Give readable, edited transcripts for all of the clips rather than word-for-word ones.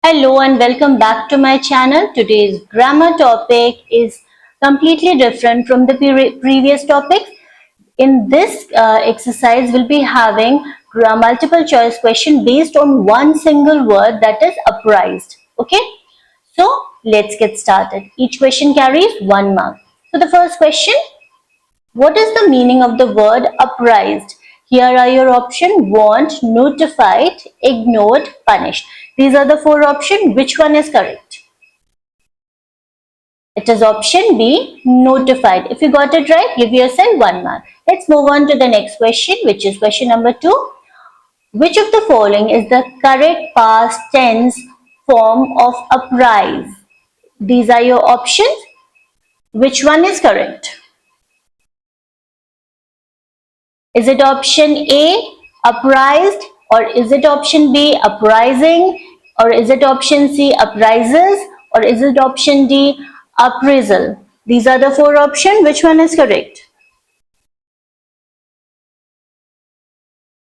Hello and welcome back to my channel. Today's grammar topic is completely different from the previous topics. In this exercise, we'll be having multiple choice question based on one single word, that is apprised. Okay, so let's get started. Each question carries 1 mark. So the first question, what is the meaning of the word apprised? Here are your options: warned, notified, ignored, punished. These are the four options. Which one is correct? It is option B, notified. If you got it right, give yourself 1 mark. Let's move on to the next question, which is question number 2. Which of the following is the correct past tense form of apprise? These are your options. Which one is correct? Is it option A, apprised, or is it option B, apprising, or is it option C, apprises, or is it option D, appraisal? These are the four options. Which one is correct?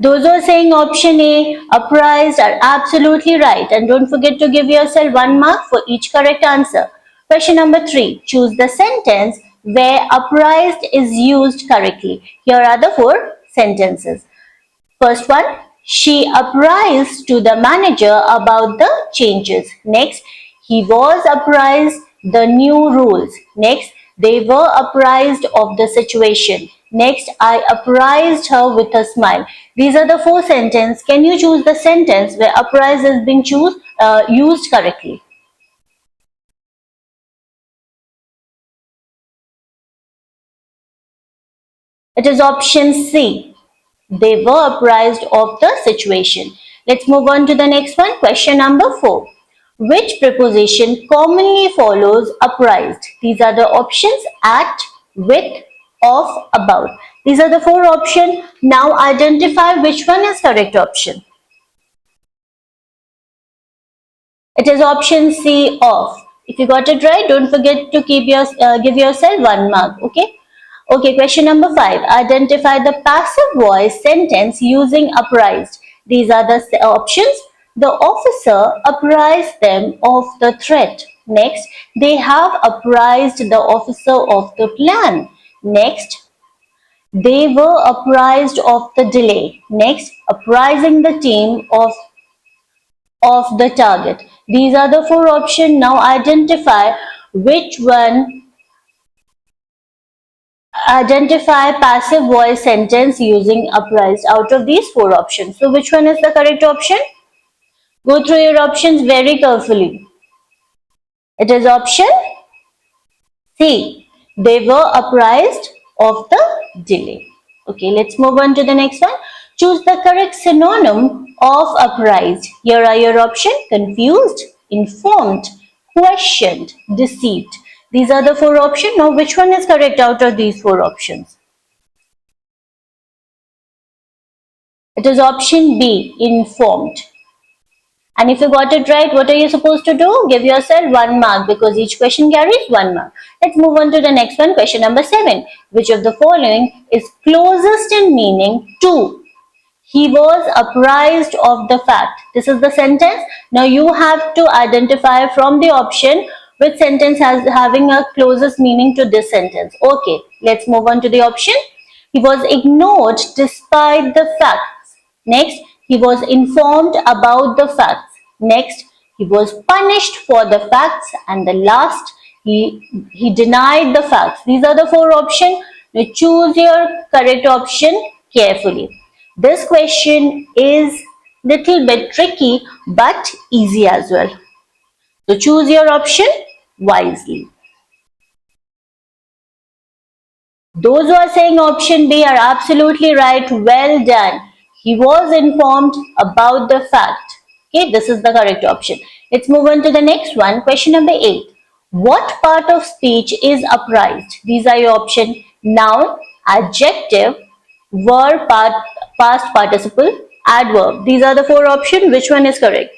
Those who are saying option A, apprised, are absolutely right. And don't forget to give yourself 1 mark for each correct answer. Question number 3. Choose the sentence where apprised is used correctly. Here are the four sentences. First one, she apprised to the manager about the changes. Next, he was apprised the new rules. Next, they were apprised of the situation. Next, I apprised her with a smile. These are the four sentences. Can you choose the sentence where apprised is being used correctly? It is option C. They were apprised of the situation. Let's move on to the next one. Question number 4. Which preposition commonly follows apprised? These are the options: at, with, of, about. These are the four options. Now identify which one is correct option. It is option C, of. If you got it right, don't forget to give yourself 1 mark. Okay, question number 5. Identify the passive voice sentence using apprised. These are the options. The officer apprised them of the threat. Next, they have apprised the officer of the plan. Next, they were apprised of the delay. Next, apprising the team of the target. These are the four options. Now identify passive voice sentence using apprised out of these four options. So which one is the correct option? Go through your options very carefully. It is option C. They were apprised of the delay. Okay, let's move on to the next one. Choose the correct synonym of apprised. Here are your options: confused, informed, questioned, deceived. These are the four options. Now which one is correct out of these four options? It is option B, informed. And if you got it right, what are you supposed to do? Give yourself 1 mark, because each question carries 1 mark. Let's move on to the next one. Question number 7. Which of the following is closest in meaning to he was apprised of the fact? This is the sentence. Now you have to identify from the option which sentence has having a closest meaning to this sentence. Okay, let's move on to the option. He was ignored despite the facts. Next, he was informed about the facts. Next, he was punished for the facts. And the last, he denied the facts. These are the four options. Now choose your correct option carefully. This question is little bit tricky but easy as well. So choose your option wisely. Those who are saying option B are absolutely right. Well done. He was informed about the fact. Okay, this is the correct option. Let's move on to the next one. Question number 8. What part of speech is apprised? These are your options: noun, adjective, verb, past participle, adverb. These are the four options. Which one is correct?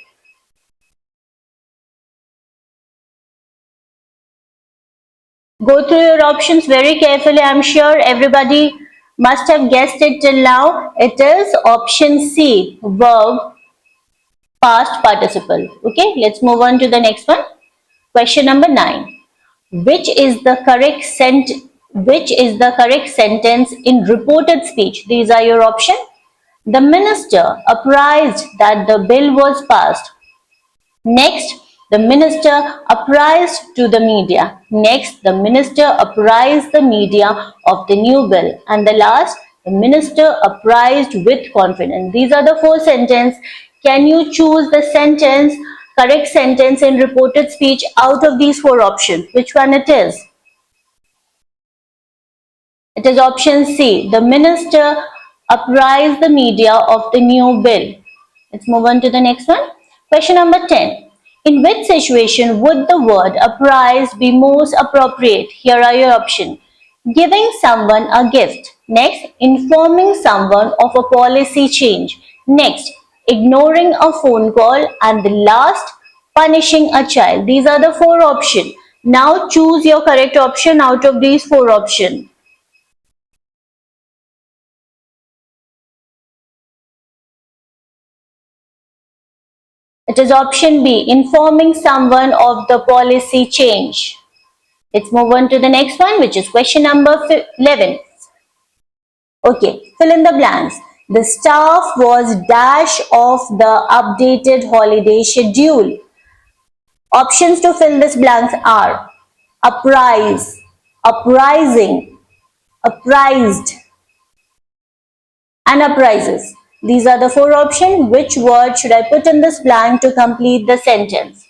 Go through your options very carefully. I'm sure everybody must have guessed it till now. It is option C, verb. past participle. Okay, let's move on to the next one. Question number 9. Which is the correct sentence in reported speech? These are your options. The minister apprised that the bill was passed. Next, the minister apprised to the media. Next, the minister apprised the media of the new bill. And the last, the minister apprised with confidence. These are the 4 sentences. Can you choose the correct sentence in reported speech out of these 4 options? Which one it is? It is option C. The minister apprised the media of the new bill. Let's move on to the next one. Question number 10. In which situation would the word apprise be most appropriate? Here are your options. Giving someone a gift. Next, informing someone of a policy change. Next, ignoring a phone call. And the last, punishing a child. These are the 4 options. Now choose your correct option out of these 4 options. It is option B, informing someone of the policy change. Let's move on to the next one, which is question number 11. Okay, fill in the blanks. The staff was dash of the updated holiday schedule. Options to fill this blanks are apprise, apprising, apprised, and apprises. These are the 4 options. Which word should I put in this blank to complete the sentence?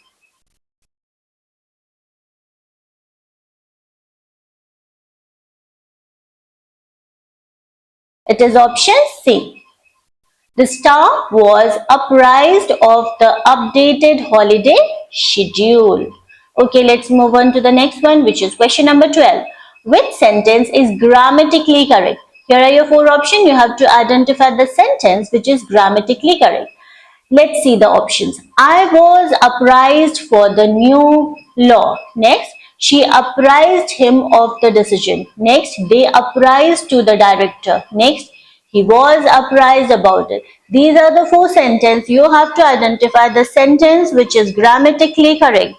It is option C. The staff was apprised of the updated holiday schedule. Okay, let's move on to the next one, which is question number 12. Which sentence is grammatically correct? Here are your 4 options. You have to identify the sentence which is grammatically correct. Let's see the options. I was apprised for the new law. Next, she apprised him of the decision. Next, they apprised to the director. Next, he was apprised about it. These are the 4 sentences. You have to identify the sentence which is grammatically correct.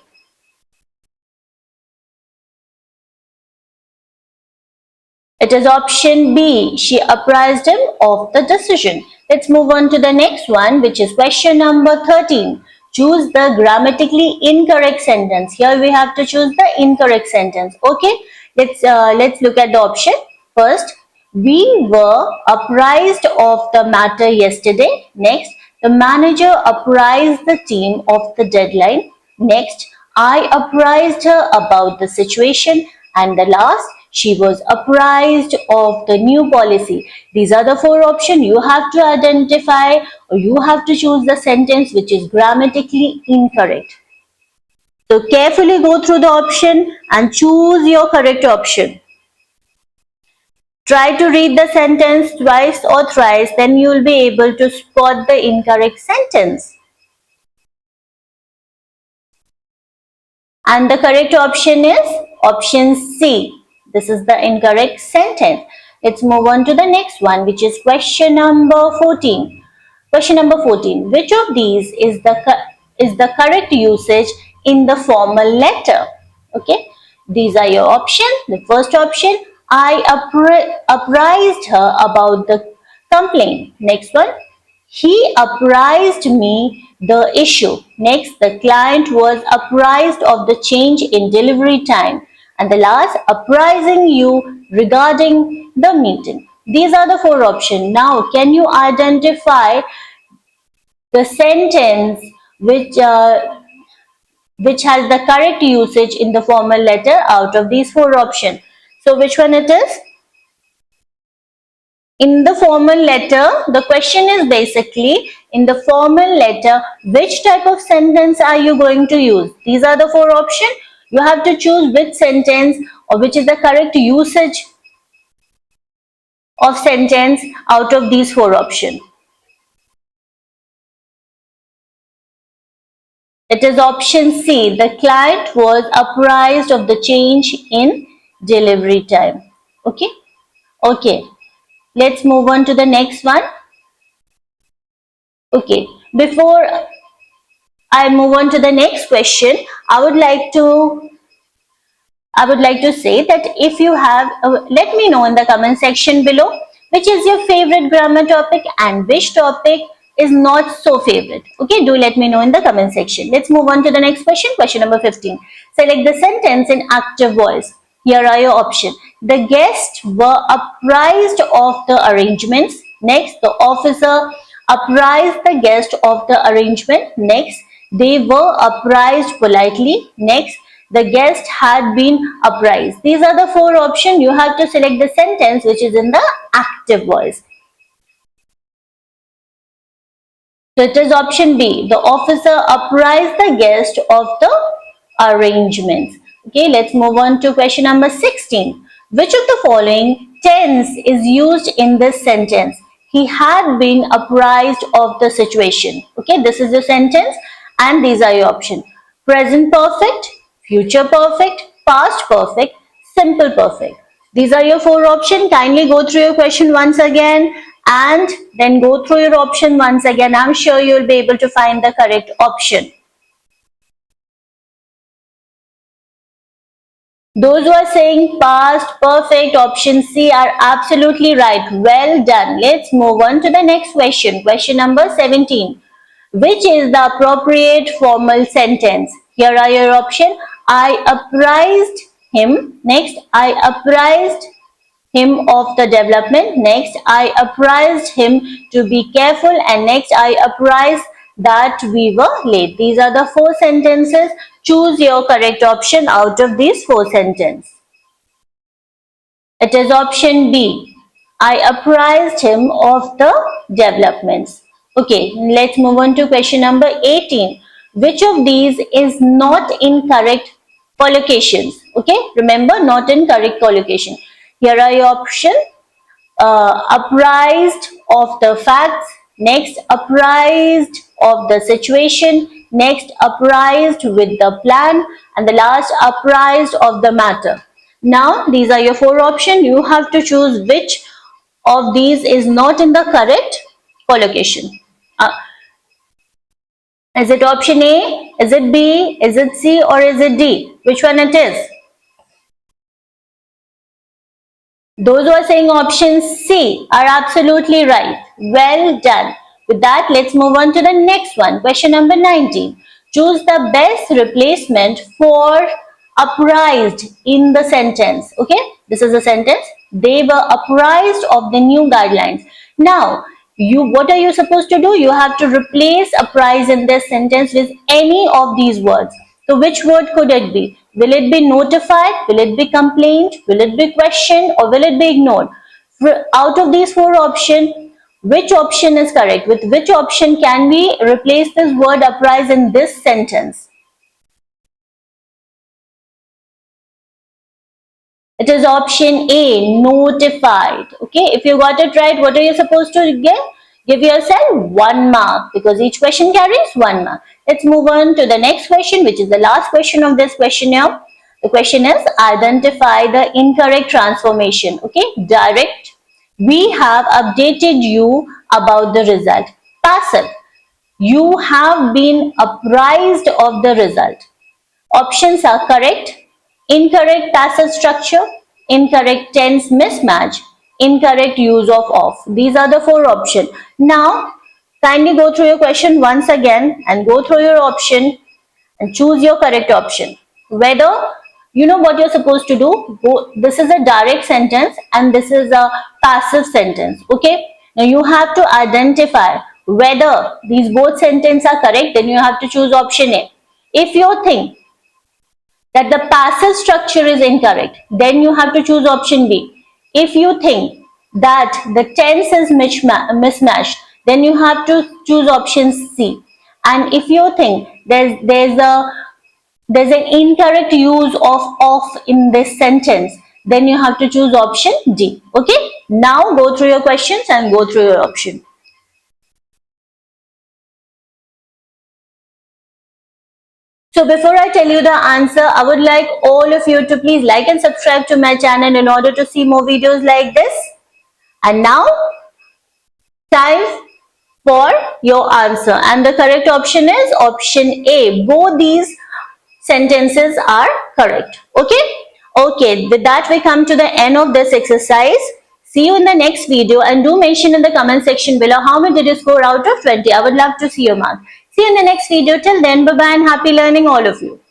It is option B. She apprised him of the decision. Let's move on to the next one, which is question number 13. Choose the grammatically incorrect sentence. Here we have to choose the incorrect sentence. Okay, let's look at the option. First, we were apprised of the matter yesterday. Next, the manager apprised the team of the deadline. Next, I apprised her about the situation. And the last, she was apprised of the new policy. These are the 4 options. You have to identify or you have to choose the sentence which is grammatically incorrect. So carefully go through the option and choose your correct option. Try to read the sentence twice or thrice, then you will be able to spot the incorrect sentence. And the correct option is option C. This is the incorrect sentence. Let's move on to the next one, which is question number 14. Question number 14. Which of these is the correct usage in the formal letter? Okay. These are your options. The first option, I apprised her about the complaint. Next one, he apprised me the issue. Next, the client was apprised of the change in delivery time. And the last, apprising you regarding the meeting. These are the 4 options. Now, can you identify the sentence which has the correct usage in the formal letter out of these 4 options? So, which one it is? In the formal letter, the question is basically, in the formal letter, which type of sentence are you going to use? These are the 4 options. You have to choose which sentence or which is the correct usage of sentence out of these 4 options. It is option C. The client was apprised of the change in delivery time. Okay? Okay. Let's move on to the next one. Okay. I move on to the next question, I would like to say that if you have, let me know in the comment section below which is your favorite grammar topic and which topic is not so favorite. Okay, do let me know in the comment section. Let's move on to the next question. Question number 15. Select the sentence in active voice. Here are your options. The guests were apprised of the arrangements. Next, the officer apprised the guest of the arrangement. Next, they were apprised politely. Next, the guest had been apprised. These are the four options. You have to select the sentence which is in the active voice. So it is option B. The officer apprised the guest of the arrangements. Okay, let's move on to question number 16. Which of the following tense is used in this sentence? He had been apprised of the situation. Okay, this is the sentence and these are your options. Present perfect, future perfect, past perfect, simple perfect. These are your four options. Kindly go through your question once again and then go through your option once again. I'm sure you'll be able to find the correct option. Those who are saying past perfect, option C, are absolutely right. Well done. Let's move on to the next question. Question number 17. Which is the appropriate formal sentence? Here are your options. I apprised him. Next, I apprised him of the development. Next, I apprised him to be careful. And next, I apprised that we were late. These are the four sentences. Choose your correct option out of these four sentences. It is option B. I apprised him of the developments. Okay, let's move on to question number 18. Which of these is not in correct collocations? Okay, remember, not in correct collocation. Here are your options. Apprised of the facts. Next, apprised of the situation. Next, apprised with the plan. And the last, apprised of the matter. Now, these are your four options. You have to choose which of these is not in the correct collocation. Is it option A? Is it B? Is it C? Or is it D? Which one it is? Those who are saying option C are absolutely right. Well done. With that, let's move on to the next one. Question number 19. Choose the best replacement for apprised in the sentence. Okay, this is a sentence. They were apprised of the new guidelines. Now, what are you supposed to do? You have to replace apprise in this sentence with any of these words. So which word could it be? Will it be notified? Will it be complained? Will it be questioned? Or will it be ignored? Out of these four options, which option is correct? With which option can we replace this word apprise in this sentence? It is option A, notified. Okay, if you got it right, what are you supposed to get? Give yourself 1 mark because each question carries 1 mark. Let's move on to the next question, which is the last question of this questionnaire. The question is identify the incorrect transformation. Okay, direct. We have updated you about the result. Passive. You have been apprised of the result. Options are correct, incorrect passive structure, incorrect tense mismatch, incorrect use of. These are the four options. Now, kindly go through your question once again and go through your option and choose your correct option. Whether you know what you're supposed to do. This is a direct sentence and this is a passive sentence. Okay. Now you have to identify whether these both sentences are correct. Then you have to choose option A. If you think that the passive structure is incorrect, then you have to choose option B. If you think that the tense is mismatched, then you have to choose option C. And if you think there's an incorrect use of in this sentence, then you have to choose option D. Okay. Now go through your questions and go through your option. So before I tell you the answer, I would like all of you to please like and subscribe to my channel in order to see more videos like this. And now, time for your answer, and the correct option is option A. Both these sentences are correct. Okay, with that we come to the end of this exercise. See you in the next video, and do mention in the comment section below how much did you score out of 20. I would love to see your mark. See you in the next video. Till then, bye bye and happy learning all of you.